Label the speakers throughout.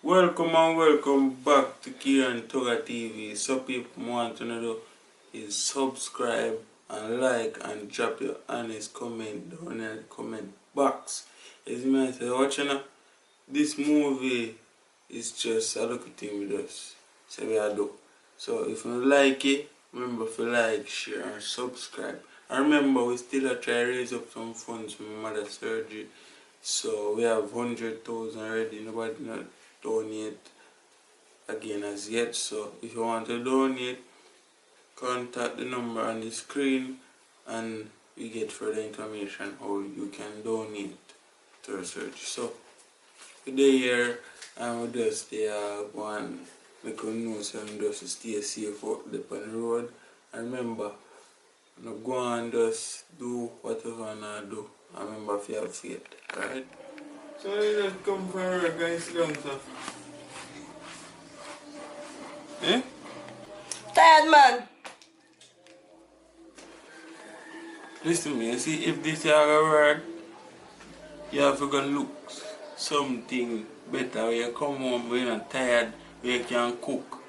Speaker 1: Welcome and welcome back to Kieran Tugger TV. So people want to know is subscribe and like and drop your honest comment down in the comment box. As you might say, watching this movie is just a little thing with us. So we are do. So if you like it, remember to like, share and subscribe. And remember we still try to raise up some funds for my mother's surgery. So we have 100,000 already. Nobody not donate again as yet. So if you want to donate, contact the number on the screen and we get further information how you can donate to our surgery. So today here and we just one make you know so you just stay safe out there on the road. And remember, no go and just do whatever you do. And remember if you have faith, alright? So you just come for work and sit down, sir. Eh?
Speaker 2: Tired man.
Speaker 1: Listen to me, you see if this is gonna work, you have to go look something better when you come home when you're not tired, where you can cook.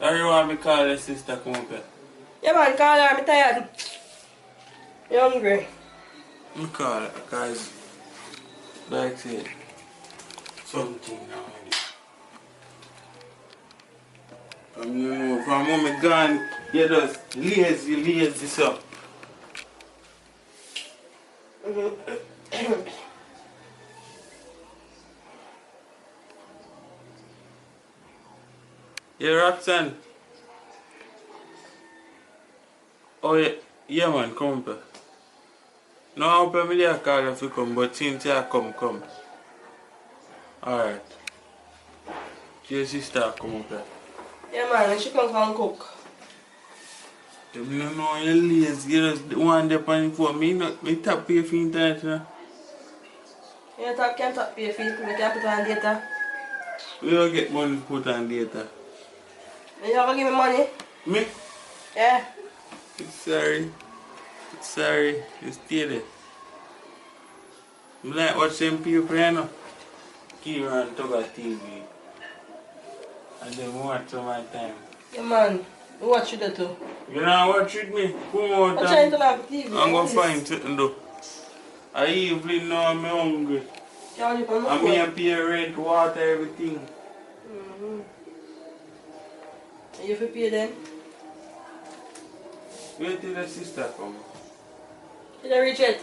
Speaker 1: Or you want me to call your sister come up here?
Speaker 2: Yeah man, call her, I'm tired. You hungry?
Speaker 1: I call her because, like I said, something now. From when I'm gone, you just lazy so. Yeah, Roxanne. Oh yeah man, come up here. No, I hope I'm there call if you come, but since you come. Alright. Your sister come up here.
Speaker 2: Yeah man, and she come and cook.
Speaker 1: You don't know you're lazy, you just want to on the phone. Me tap pay for internet, you know.
Speaker 2: You can't tap pay fees, we can put on data.
Speaker 1: We don't get money to put on data.
Speaker 2: You ever give me money?
Speaker 1: Me?
Speaker 2: Yeah.
Speaker 1: Sorry, you stay there. You like watching people, you know? Kieran Tugger TV. And then watch some my time.
Speaker 2: Yeah man, we watch you there too.
Speaker 1: You know watch with me? Come out
Speaker 2: I'm trying to have TV.
Speaker 1: I'm going to find something though. I even know I'm hungry. I'm here to pay rent, water, everything.
Speaker 2: You have to pay them?
Speaker 1: Wait till the sister come.
Speaker 2: Did I reach it?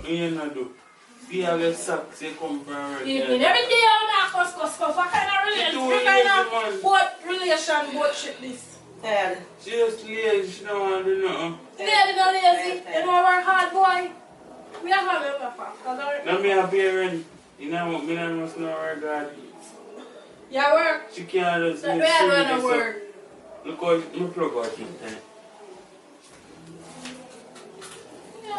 Speaker 1: You know do. See how the socks they come from right
Speaker 3: Every day I'm not cuss. What kind of relation, both shit this?
Speaker 2: Yeah.
Speaker 1: She just lazy, she don't want to do nothing.
Speaker 3: Lazy, no lazy. You don't work hard, boy. We have a little fast.
Speaker 1: Now me a parent. You know what, me must not work hard.
Speaker 3: You work?
Speaker 1: She can't just
Speaker 3: We are going to work.
Speaker 1: Look how me plug out in time.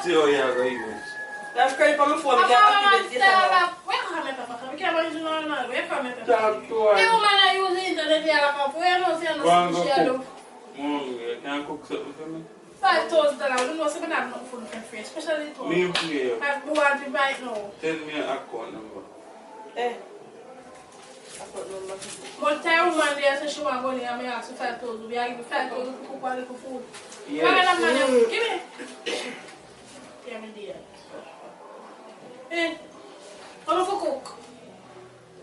Speaker 1: See how you are going to use.
Speaker 2: That's credit for my phone, we can activate this now.
Speaker 3: We can't make a fuck. We can't manage no. We can't make a
Speaker 1: Talk
Speaker 3: fuck.
Speaker 1: to her.
Speaker 3: The woman that use the internet, you have a we don't see
Speaker 1: Go and go
Speaker 3: no
Speaker 1: cook. Mom, you can cook something for me?
Speaker 3: $5,000. I don't know, something have nothing for the free, especially to
Speaker 1: Me play.
Speaker 3: I want to buy it now.
Speaker 1: Tell me your account number.
Speaker 2: Eh.
Speaker 3: But time woman there said she want to go there and I ask you 5,000. We are giving 5,000 to cook one little food.
Speaker 1: Yes.
Speaker 3: What kind of money? Give me. Give me there. Eh? How much for cook?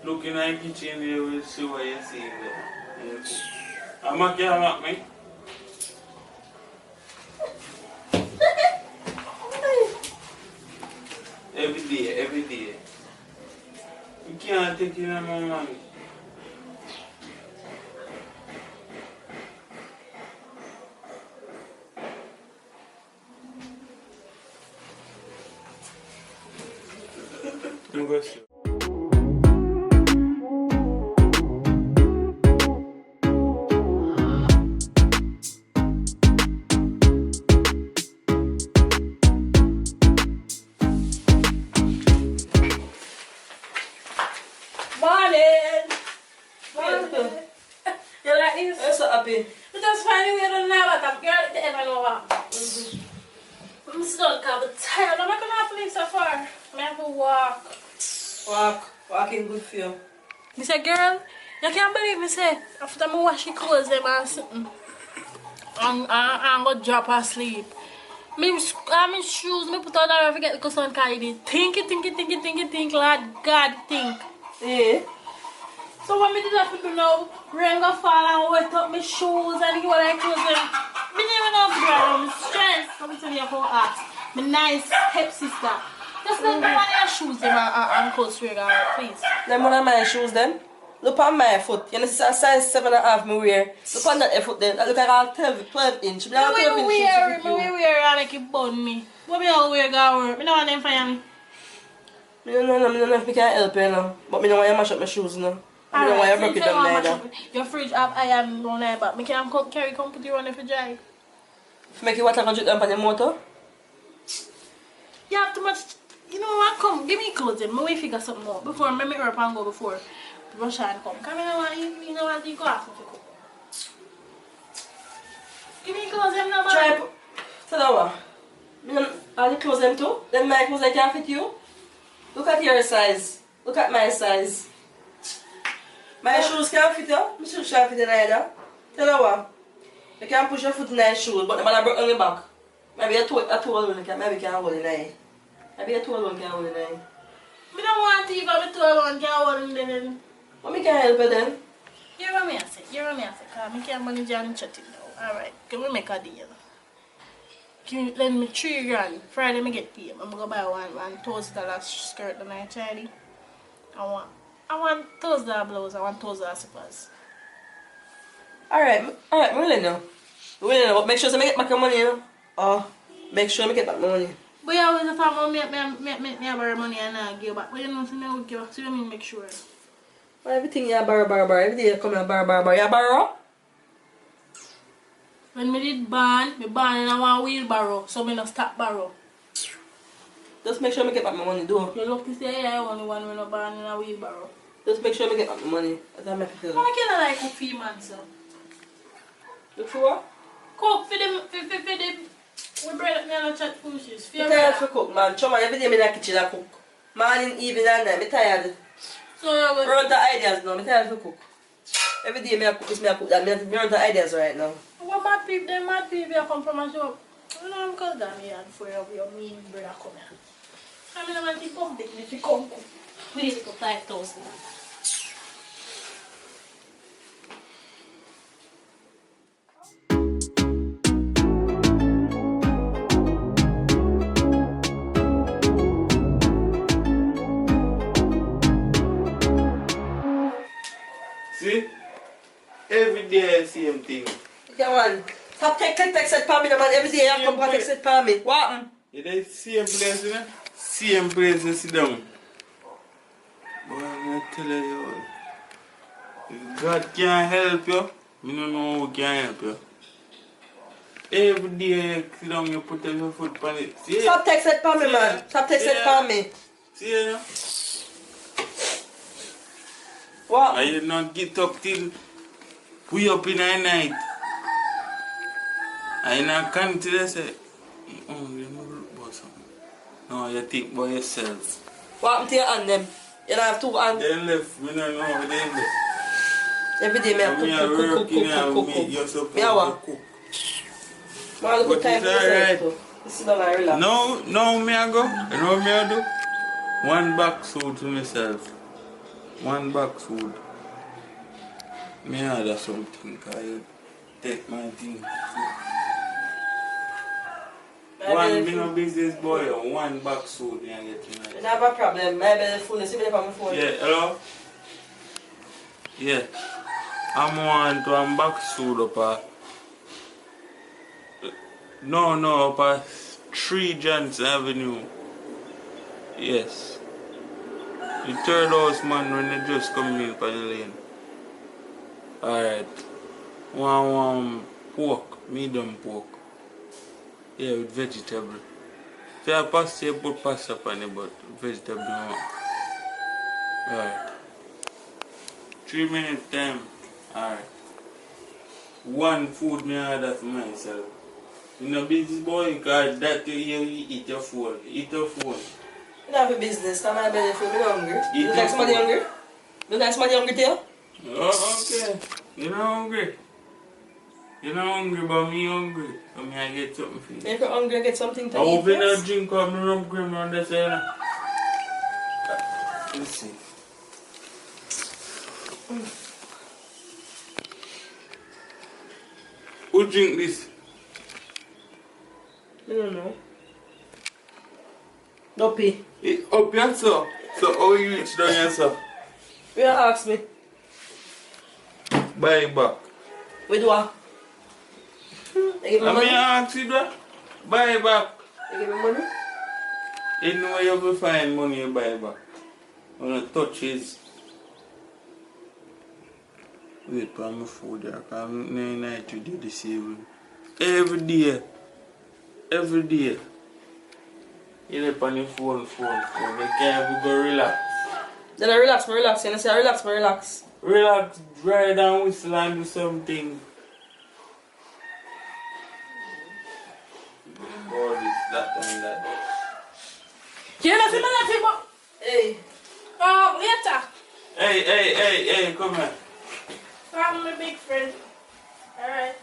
Speaker 1: Look in the kitchen, you will see what you see there. Yes. I'm not going me. Every day. You can't take it on my money. I'm going to
Speaker 2: happy.
Speaker 3: But that's fine, we don't know what I'm girl, the ever know what. I'm still kind of tired. I'm not going to have to leave so far. I have to walk.
Speaker 2: Walking good for you.
Speaker 3: I said, girl, you can't believe me say, after I wash the clothes them and something, I'm going to drop asleep. My shoes, I put on there and forget because I'm carrying it. Think, Lord God, think.
Speaker 2: Yeah.
Speaker 3: So what me did have to do now, rain go fall and wet up my shoes and all that clothes and me never know if I'm stressed. Let me tell you how hot. My nice step sister. Just let me one of your shoes them and clothes to your please.
Speaker 2: Them one of my shoes then. Look on my foot. You know, it's a size 7.5 me wear. Look on that foot then. Look at all 12 inch. Me have 12 inch shoes.
Speaker 3: Me wear and make it bun me. What me all wear go work? Me no want them for me.
Speaker 2: Me no know if me can help you now. But me know why you mash up my shoes now. I don't know why you broke it down neither.
Speaker 3: Your fridge have iron on there, but me can carry come put you on there for dry.
Speaker 2: Make you water go drip down on your motor?
Speaker 3: You have too much. You know what? Come, give me clothes then. Me figure something out before me make her up and go before rush and come. Come you know what you go ask me to cook. Give me clothes them now,
Speaker 2: Try put. So that what? Me know all the clothes them too? Then my clothes I can fit you? Look at your size. Look at my size. My shoes can't fit you. My shoes can't fit you either. Tell you what? You can push your foot in my shoes, but the man broke on the back. Maybe a toe alone can hold it in. Maybe a toe alone can hold it in.
Speaker 3: Me don't want to even me toe alone can hold it then.
Speaker 2: But me can help you then.
Speaker 3: Hear what me I say, cause me can't manage and chat it now. Alright, can we make a deal? Lend me $3 grand. Friday me get paid. I'm gonna buy one $1,000 skirt and I Charlie. I want $1,000 blouse, I want $1,000 slippers.
Speaker 2: Alright, I'm willing now. But make sure I get back your money, you know. Oh, make sure I get back my money.
Speaker 3: But you always have me borrow money and I give back. But you know, I will give back. So you mean make sure.
Speaker 2: Well, everything you borrow. Every day you come and borrow. You borrow?
Speaker 3: When me did ban in a one wheelbarrow, so me no stop borrow.
Speaker 2: Just make sure I get back my money, do.
Speaker 3: You look to say I only one when I ban in a wheelbarrow.
Speaker 2: Just make sure I get back my money. That's how I feel.
Speaker 3: How can I like cook for you, man, sir?
Speaker 2: Look for what?
Speaker 3: Cook for them, we bread up me and chat foolishes.
Speaker 2: I'm tired for cook, man. Chuma, every day I'm in the kitchen I cook. Morning, evening and night. I'm tired.
Speaker 3: So you go...
Speaker 2: Run the ideas now. I'm tired for cook. Every day I cook this, I cook that. I'm run the ideas right now.
Speaker 3: What mad people you come from a shop? You know I'm called down here for your mean brother come here. I mean, I'm going to come big if you come cook. Please go 5,000.
Speaker 1: See? Every day same thing.
Speaker 2: Come on. Stop text it for me, man. Every day you come back text it for me. What?
Speaker 1: You the same place, you know? Same place you sit down. Boy, I'm tell you, if God can't help you, I don't know who can help you. Every day you sit down, you put your foot on it. See?
Speaker 2: Stop text it for me, man. Stop text it for me.
Speaker 1: See you know?
Speaker 2: What?
Speaker 1: And you not get up till we up in the night. And you not come to them say, oh, you know about something. No, you think about yourself.
Speaker 2: What happened to your hand them? You don't have two hands.
Speaker 1: They left, me don't know where they left.
Speaker 2: Every day me cook.
Speaker 1: You're supposed
Speaker 2: Me
Speaker 1: to
Speaker 2: what?
Speaker 1: cook.
Speaker 2: Man, look
Speaker 1: But
Speaker 2: at time
Speaker 1: it's
Speaker 2: for yourself
Speaker 1: alright.
Speaker 2: too. Sit down and relax.
Speaker 1: No, me I go. You know what me I do? One back food to myself. One back food. Me I do something, cause you take my thing. One me no business boy, one back food you get tonight.
Speaker 2: You have a problem. My belly full. You see me on my phone.
Speaker 1: Yeah, hello? Yeah. I'm want one back food up up a 3 Johnson Avenue. Yes. The third house man when they just come in for the lane. Alright. One pork, medium pork. Yeah, with vegetable. If you have pasta, you put pasta on it, but vegetable no. Alright. 3 minute time. Alright. one food me order for myself. You know, business boy, because that you eat your phone. Eat your phone.
Speaker 2: You don't have a business, come on, belly food, I'm hungry.
Speaker 1: Eat
Speaker 2: Look like somebody
Speaker 1: food.
Speaker 2: hungry? Look like somebody hungry too?
Speaker 1: Oh, okay. You're not hungry. You're not hungry, but me hungry. So me I get something for you.
Speaker 2: If you're hungry, get something to
Speaker 1: I
Speaker 2: eat
Speaker 1: hope you not
Speaker 2: first.
Speaker 1: drink up my rum cream on the side. Let's see. Who drink this?
Speaker 2: I don't know. Dopey.
Speaker 1: Up yourself. So how you reach down yourself?
Speaker 2: You ask me.
Speaker 1: Buy it back.
Speaker 2: With what? You give me
Speaker 1: I
Speaker 2: money?
Speaker 1: mean ask you that. Buy it back.
Speaker 2: You give me money?
Speaker 1: You know where you will find money you buy it back. When you touch is wait for my food there. Because I'm night to do this evening. Every day. Every day. You live on your phone. You can't even go relax.
Speaker 2: Then I relax. You know, say I relax.
Speaker 1: Relax, ride and whistle and do something. All this, that and that.
Speaker 3: You know, see me nothing but...
Speaker 2: Hey.
Speaker 3: Later.
Speaker 1: Hey, come here.
Speaker 3: I'm my big friend. Alright.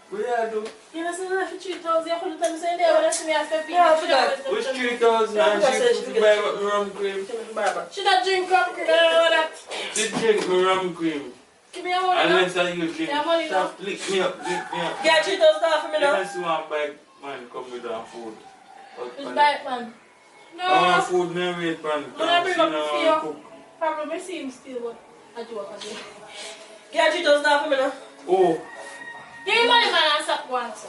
Speaker 1: What you do?
Speaker 3: You know, see me nothing 3,000. You couldn't tell me saying there when I see me after being.
Speaker 2: Yeah, I forgot.
Speaker 1: Which 3,000 and she put to buy what me rum cream?
Speaker 3: She not drink rum cream, I don't know that.
Speaker 1: She drink me rum cream.
Speaker 3: Give me your money now.
Speaker 1: Unless I use drink.
Speaker 3: Yeah, money now.
Speaker 1: Stop, lick me up.
Speaker 2: Get $3,000 for me now.
Speaker 1: Unless you want buy man come with our food.
Speaker 3: Which bite, man? No.
Speaker 1: I want food, me wait man.
Speaker 3: When I bring up the
Speaker 1: She
Speaker 3: fear,
Speaker 1: no cook.
Speaker 3: probably I see him still, but I joke.
Speaker 2: Get $3,000 for me now.
Speaker 1: Oh.
Speaker 3: Give me money, man, and stop once.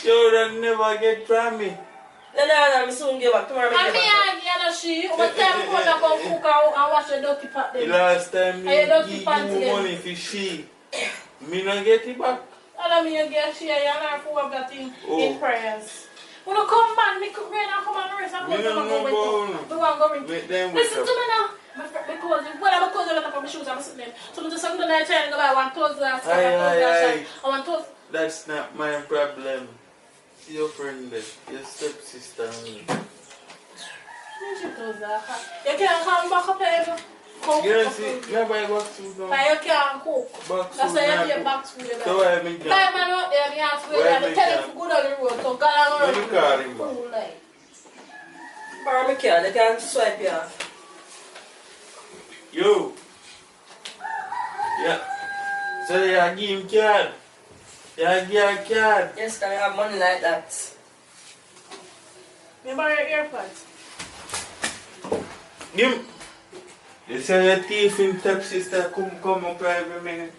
Speaker 1: You don't never get from me.
Speaker 2: No, I'm soon give back. Tomorrow
Speaker 3: And me and the other she, what time you come and cook and wash the dirty pot
Speaker 1: The
Speaker 3: then?
Speaker 1: last time me
Speaker 3: And you don't
Speaker 1: give
Speaker 3: keep panty
Speaker 1: you
Speaker 3: then?
Speaker 1: money for she, me not get it back.
Speaker 3: I mean you get she and I for what that in
Speaker 1: Oh.
Speaker 3: prayers. When you come man, me cook rain and come and rest and
Speaker 1: Me
Speaker 3: go
Speaker 1: no
Speaker 3: to
Speaker 1: know
Speaker 3: my
Speaker 1: about
Speaker 3: We want to go ring.
Speaker 1: Make them wake
Speaker 3: Listen
Speaker 1: up.
Speaker 3: to me now. Because you let up on my shoes, I'm sitting there. So I'm just sitting there trying to go buy one toast glass,
Speaker 1: Aye.
Speaker 3: I want toast.
Speaker 1: That's not my problem. See your friend there, your stepsister and me.
Speaker 3: You can't come back up here.
Speaker 1: You don't see, nobody box food now.
Speaker 3: But you can't cook.
Speaker 1: Box
Speaker 3: That's
Speaker 1: food
Speaker 3: why you
Speaker 1: now
Speaker 3: have
Speaker 1: cook.
Speaker 3: box food.
Speaker 1: So why me
Speaker 3: Like
Speaker 1: can't
Speaker 3: man out there, me have to
Speaker 1: Why
Speaker 3: wait
Speaker 1: me
Speaker 3: and tell
Speaker 1: can't?
Speaker 3: him to go down the road. So God I'm
Speaker 1: Let me call him back.
Speaker 3: cool like.
Speaker 2: Or me can, they can swipe you off.
Speaker 1: Yo. Yeah. So you give him card. You give a card.
Speaker 2: Yes, can I have money like that?
Speaker 3: Me borrow your AirPods.
Speaker 1: Give him. You say your thief in stepsister come up every minute.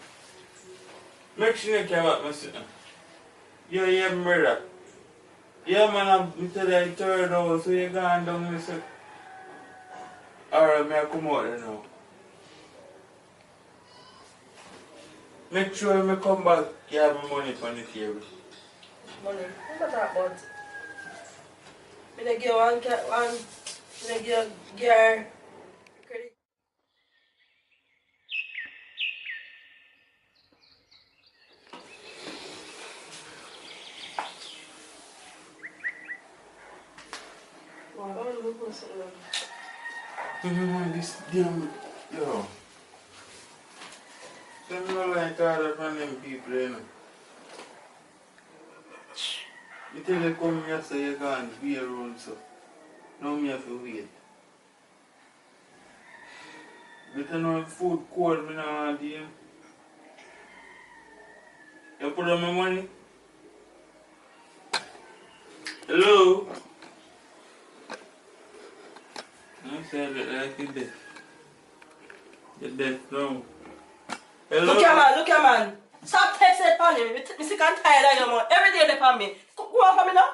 Speaker 1: Make sure you care about me sitting. You hear me, brother? Yeah, man, I'm tell you third hour, so you gone down and say, alright, may I come out there now? Make sure when I come back, you have money on the table.
Speaker 2: Money. What that about? Me dey give one, me dey give gear credit.
Speaker 1: This damn, yo. Them not like all the them people, you know. You tell you come here, so you can't be around, so. Now me have to wait. But you know, food cold, me not want to eat. You put on my money? Hello? I said it like you did. You're dead now. Hello?
Speaker 2: Look here, man. Stop texting upon me. Me sick and tired of you, man. Every day they upon me. Go on for me now.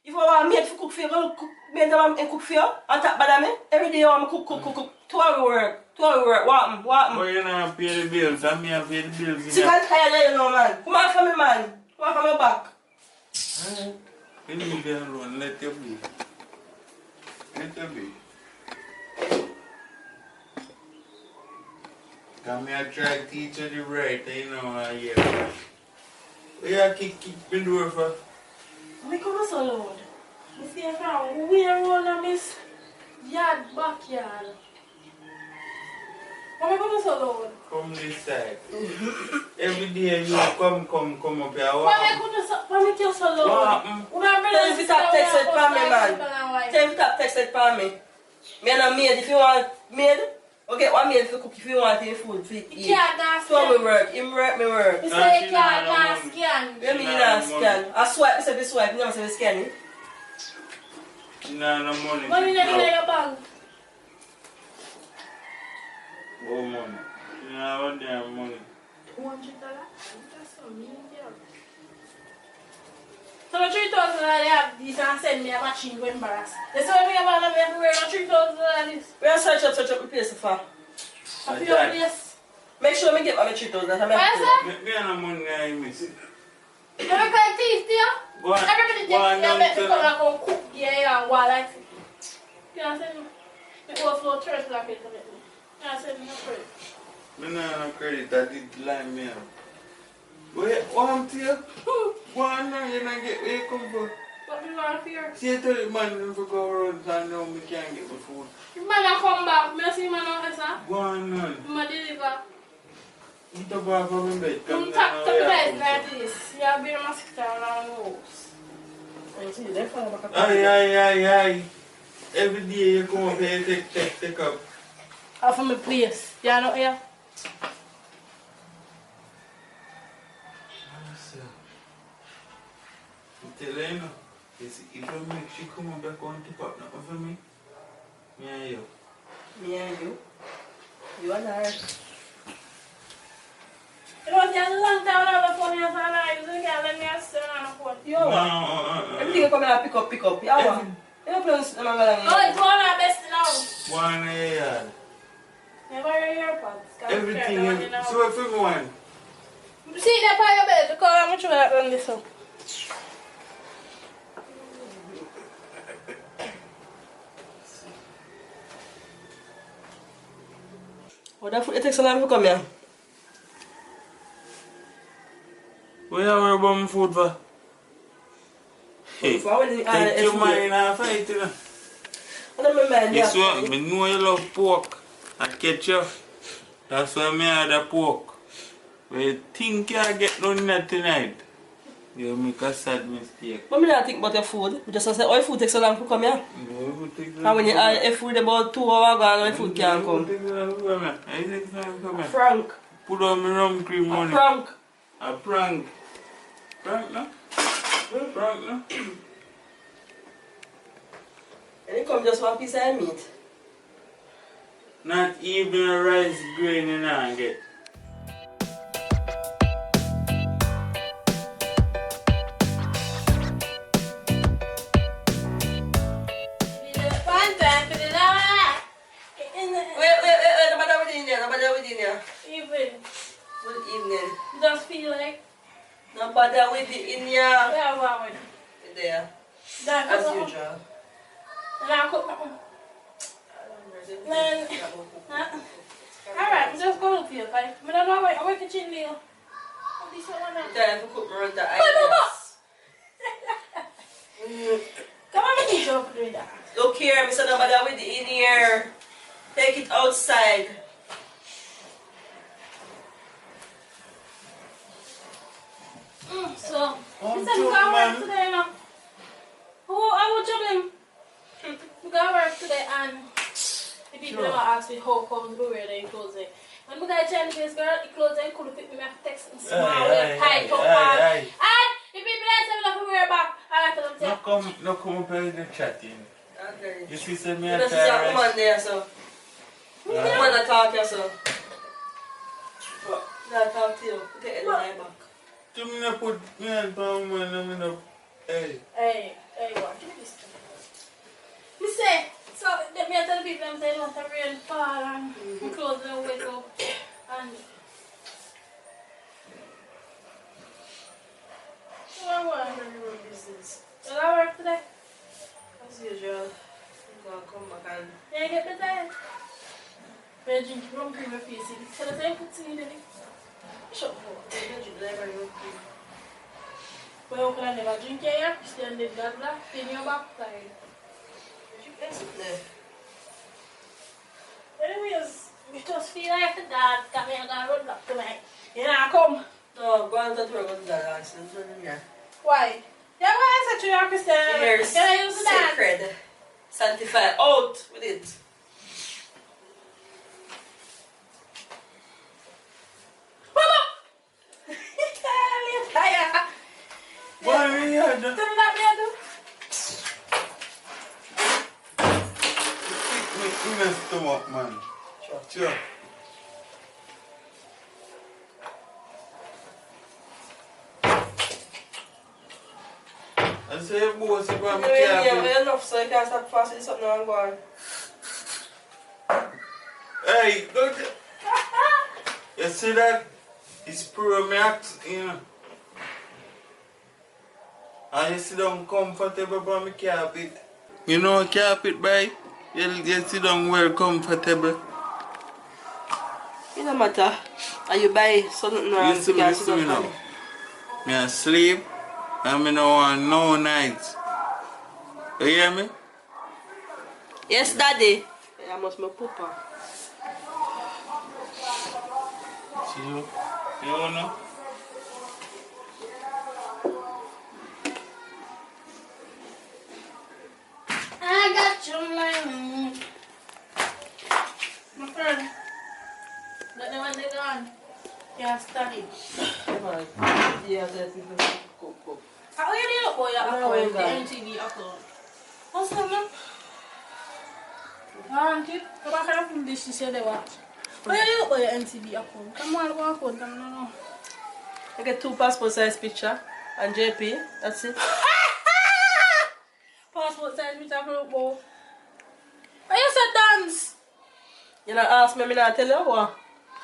Speaker 2: If you want me to cook for you, go cook, make them and cook for you. On top of me. Every day you want me cook. 2 hours work. 2 hours work. What?
Speaker 1: But you don't pay the bills, and me have pay the bills.
Speaker 2: Sick and tired of you now, man. Come on for me, man. Come on for me back.
Speaker 1: Alright. You leave me alone, let you be. Let you be. Come here, try to teach you the right, you know, yeah. Where you kick the door for?
Speaker 3: I come so loud. I see a from where all of this yard, backyard. Why come so loud?
Speaker 1: Come this side. Every day you come up here.
Speaker 3: Why come so loud?
Speaker 2: Tell him to stop texting for me, man. Tell him to stop texting for me. Me and a maid, if you want maid, okay, one maid to cook if you want your food to eat.
Speaker 3: You can't dance.
Speaker 2: So me work, him work, me work.
Speaker 3: You say you can't dance, scan.
Speaker 2: What do you mean I scan? I swipe, I say we swipe, you never say we scanning.
Speaker 1: No money.
Speaker 3: Money in your bank.
Speaker 1: Oh, money. You know what damn money.
Speaker 3: $200? That's so mean, girl. So the 3,000 they have this and send me a machine to embarrass. They say me about them everywhere, no 3,000 this.
Speaker 2: We are search up the place for.
Speaker 3: I feel place.
Speaker 2: Make sure me get my 3,000.
Speaker 3: What is that?
Speaker 1: Me and the money I miss.
Speaker 3: You ever got teeth there?
Speaker 1: Go on.
Speaker 3: Everybody
Speaker 1: Go on
Speaker 3: take
Speaker 1: down
Speaker 3: me
Speaker 1: to
Speaker 3: to come and go cook yeah, while like it. You know what I'm saying? The overflow church like it to make me. You know what I'm saying? No credit.
Speaker 1: Me no credit, I did line me out. Wait, what I'm tell you? Go on now, you don't get where you come from.
Speaker 3: What do you want here?
Speaker 1: See, I tell the man if I go around and now me can't get my food.
Speaker 3: The man a come back. Me see man out there.
Speaker 1: Go on now.
Speaker 3: Me deliver.
Speaker 1: Eat up off of my bed.
Speaker 3: Come tap the bed like this. You have been a mosquito around the house.
Speaker 1: Aye. Every day you come up here, take up.
Speaker 3: Off of my place. You are not here?
Speaker 1: I tell you, if you make she come back on tip up now for me, me and you.
Speaker 2: Me and you. You and her.
Speaker 3: You know, there's a long time on the phone here, so I use it again. Let me ask you on the phone.
Speaker 2: You are. Everything you come in and pick up. You are. You don't play with them.
Speaker 3: Oh, it's one of the best now.
Speaker 1: One year.
Speaker 3: Never your AirPods.
Speaker 1: Everything. So if you want.
Speaker 3: See that by your bed because I'm sure that run this up.
Speaker 2: What the fuck it takes so long to come here?
Speaker 1: What you worry about my food for? Hey, take your mind and fight, you know.
Speaker 2: I don't mind
Speaker 1: Guess what? I know you love pork and ketchup. That's why I had the pork. But you think you get none of that tonight, you make a sad mistake.
Speaker 2: But I don't think about your food. I just say, oh, your food takes so long to come here.
Speaker 1: No, it takes
Speaker 2: And when you add food about 2 hours ago, your food can't come. Frank.
Speaker 1: Put on my rum cream money.
Speaker 2: Frank.
Speaker 1: A prank. Prank no? Prank no?
Speaker 2: And it come just one piece of meat.
Speaker 1: Not even a rice grain in I get.
Speaker 2: Evening.
Speaker 3: You just feel like?
Speaker 2: No bother with it in here.
Speaker 3: Yeah, what with it?
Speaker 2: There.
Speaker 3: As
Speaker 2: usual.
Speaker 3: And I'll cook my own. Alright, I'm just going to feel like. I don't know why I'm working chin nail. This one now.
Speaker 2: Time to cook my run the
Speaker 3: Come on, make it joke doing that.
Speaker 2: Look here, Mr. No bother with it in here. Take it outside.
Speaker 3: So, he said we got work today, you know. I will job him. We got work today and the people never ask me how comes we wear the clothes. When we got a Chinese face girl, the clothes they couldn't fit me, I have to text them small, tight up, and the people that say we have to wear back, I have to tell them.
Speaker 1: No come up here in the chat, you know.
Speaker 2: Okay.
Speaker 1: You see some me
Speaker 2: You see a woman there, so. The woman that talk here, so. That talk to you. Take it in my back.
Speaker 1: Do me not put me on palm when I'm in a... Hey.
Speaker 3: Hey, what? Give me this thing. You say, so let me tell the people them say they want to rain fall and my clothes don't wake up and... So I want to run business. Did I work today?
Speaker 2: As usual. I'm going to come back and...
Speaker 3: Yeah, you get the time. We're drinking rum cream and face it. So let's put tea in it. Shut up. We're drinking lemon rum cream. Well, you can never drink here. Christian did that black in your backside. Anyways, we just feel like the dad got me and got run back tonight. You know, come.
Speaker 2: No, go on to the road with that accent.
Speaker 3: Why? Yeah, why is that you, Christian?
Speaker 2: Here's
Speaker 3: Can I use the dad?
Speaker 2: sacred. Sanctify. Out with it.
Speaker 1: Why are you here?
Speaker 3: Turn that me do.
Speaker 1: You messed them up, man. Sure. I say, boy, see what I'm
Speaker 2: Yeah, enough so you can't stop fasting something and go on.
Speaker 1: Hey, look. You see that? It's pro max, you know. And you sit down comfortable by my carpet. You know carpet, boy? You sit down well comfortable.
Speaker 2: It don't matter. And you buy something around
Speaker 1: Listen to me now. Me sleep and me no want no nights. You hear me?
Speaker 2: Yes, daddy. I must be papa.
Speaker 1: See you? You know?
Speaker 3: I got your lemon. My friend. Let them when they're gone. Can't study.
Speaker 2: Yeah, that's it. Go.
Speaker 3: How you do it, boy?
Speaker 2: No,
Speaker 3: The
Speaker 2: God.
Speaker 3: MTV upload. What's that, man? Auntie, come back and film this. She said they watch. How you do it, boy? MTV upload. Come on, walk on. Come on, no.
Speaker 2: I get 2 passport size picture and JP. That's it.
Speaker 3: Passport size picture for the boy. Why you say dance?
Speaker 2: You not ask me, I not tell you what?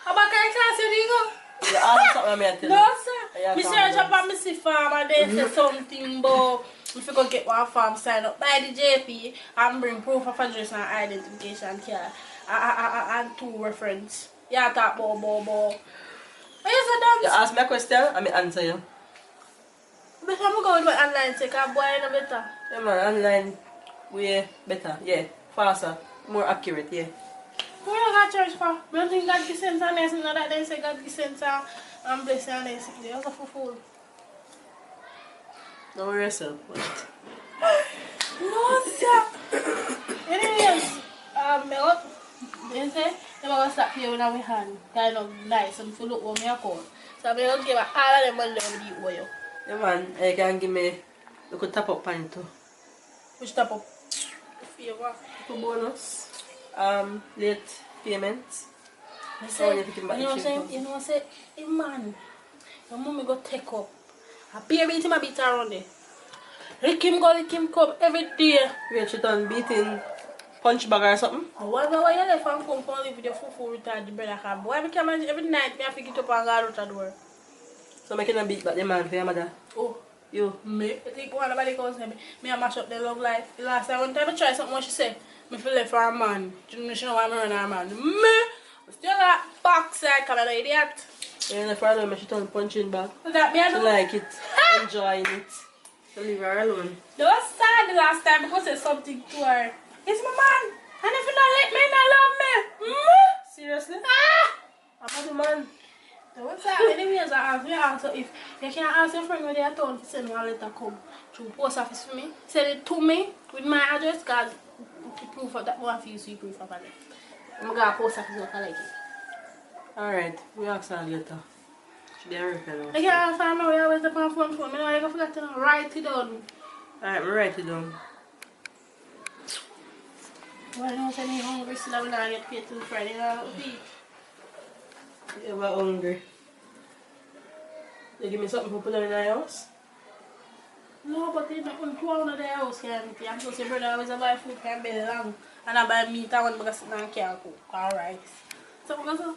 Speaker 3: How about can I class you go?
Speaker 2: You ask me something, I tell you.
Speaker 3: No, sir. Me search up on Missy Farm and they say something about if you go get one farm sign up by the JP and bring proof of address and identification card and 2 reference. Yeah, talk about. Why you say dance?
Speaker 2: You ask me a question, I may answer you.
Speaker 3: But I'm going to online take a boy no better.
Speaker 2: Yeah, man, online way better, yeah. Faster, more accurate, yeah.
Speaker 3: Who you got church for? I don't think God gives sense and you know that they say God gives sense and bless you and they say you're a fool.
Speaker 2: Don't worry yourself.
Speaker 3: No, sir. Anyways, they say they're going to start playing with my hand. Kind of nice and full of what me account. So I'm going to give all of them money over the oil.
Speaker 2: Yeah, man, you can give me, you could tap up pan too.
Speaker 3: Which type of favor?
Speaker 2: For bonus, late payments.
Speaker 3: I
Speaker 2: So when
Speaker 3: say,
Speaker 2: you think about
Speaker 3: you know
Speaker 2: the
Speaker 3: what I'm saying? You know what I'm saying? Hey, man, your mommy go take up. A baby him a beat around there. Lick him go, lick him come every day.
Speaker 2: Wait, she done beating punch bag or something?
Speaker 3: Why you left and come live with your fufu retard the brother cab? Why me come every night me have to get up and go out the door?
Speaker 2: So making a beat back the man for your mother.
Speaker 3: Oh,
Speaker 2: You.
Speaker 3: me? I think one of the calls me. Me a mash up the love life. The last time one time I try something what she said. Me feel left for a man. She know why I'm running her man. Me? Still that backside come an idiot.
Speaker 2: Yeah, the problem is she turn punching back.
Speaker 3: That me I
Speaker 2: She
Speaker 3: do.
Speaker 2: like it, enjoying it. So leave her alone.
Speaker 3: That was sad the last time because I said something to her. It's my man. And if you don't like me, you love me.
Speaker 2: Seriously?
Speaker 3: Ah!
Speaker 2: I'm not the man.
Speaker 3: That was sad. Anyways, I asked you also if you can ask your friend where they are told to send me a letter come through post office for me. Send it to me with my address because the proof of that one for you, so you proof of it. I'm going to post office if I like it.
Speaker 2: Alright, we ask her later. She didn't reply.
Speaker 3: I can't find my way always up on phone. I know I forgot to write it down.
Speaker 2: Alright, we write it down.
Speaker 3: Why don't I need hungry so that we not get paid till Friday night?
Speaker 2: You ever hungry? You give me something to put on in the house?
Speaker 3: No, but they don't want to go out of the house. I'm supposed to brother always buy food can be long. And I buy meat and one sit down and can't cook. Alright. So what go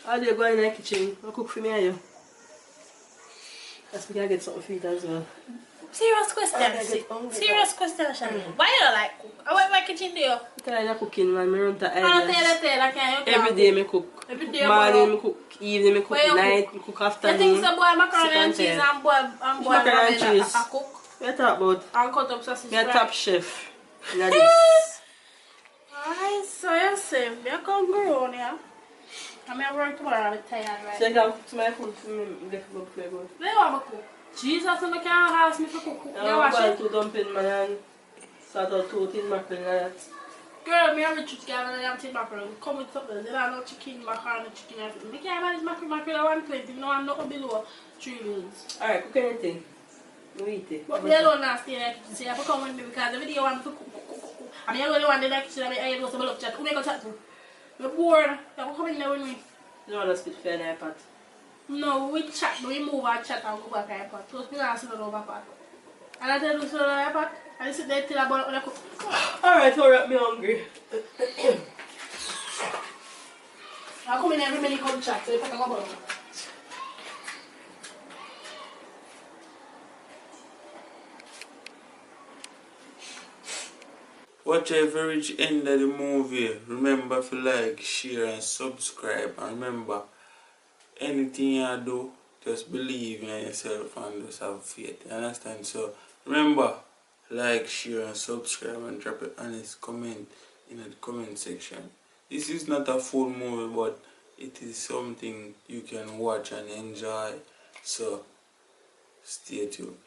Speaker 2: How do you go in the kitchen and cook for me and you? That's because I get something for it as well.
Speaker 3: Serious question. Serious question, Shani. Why you don't like cook? I went to my kitchen there.
Speaker 2: Because I'm cooking, man. I run to
Speaker 3: I can't.
Speaker 2: every day I cook.
Speaker 3: Every day
Speaker 2: Morning I cook, evening I cook, night I cook, afternoon.
Speaker 3: You think some boy macaroni and cheese and boy
Speaker 2: macaroni and cheese.
Speaker 3: I cook?
Speaker 2: What you talk about?
Speaker 3: And cut up sausage.
Speaker 2: You're top chef. You're this.
Speaker 3: Alright, so you see, I come grow on here. I'm going to work tomorrow, I'm tired right
Speaker 2: So you can cook to my food for me, get good flavor.
Speaker 3: They want to cook. Jesus, I can't ask me to cook. You
Speaker 2: I
Speaker 3: wash it?
Speaker 2: want 2 dumpling, man, and sort out 2 tin mackerel and that.
Speaker 3: Girl, me have a chicken and I have tin mackerel. Come with something. Then I know chicken, macaroni, chicken and everything. I can't manage mackerel at one plate. You know, I'm not below 3 meals.
Speaker 2: Alright, cook anything. You eat it.
Speaker 3: But they don't want to stay in the kitchen. You have to come with me because every day you want me to cook. And you only want in the kitchen and I go to my love chat. Who make a chat to? You're bored. You have to come in there with me.
Speaker 2: You don't want to spit fair in the iPad?
Speaker 3: No, we chat. We move our chat and go back to the iPad. So we don't sit on the iPad. And I tell you to sit on the iPad. And you sit there till about when I cook.
Speaker 2: Alright, hurry up, me hungry.
Speaker 3: I come in every minute come chat. So if I can go about it.
Speaker 1: Watch every reach end of the movie. Remember to like, share and subscribe. And remember, anything you do, just believe in yourself and just have faith. You understand? So remember, like, share and subscribe and drop an honest comment in the comment section. This is not a full movie, but it is something you can watch and enjoy. So stay tuned.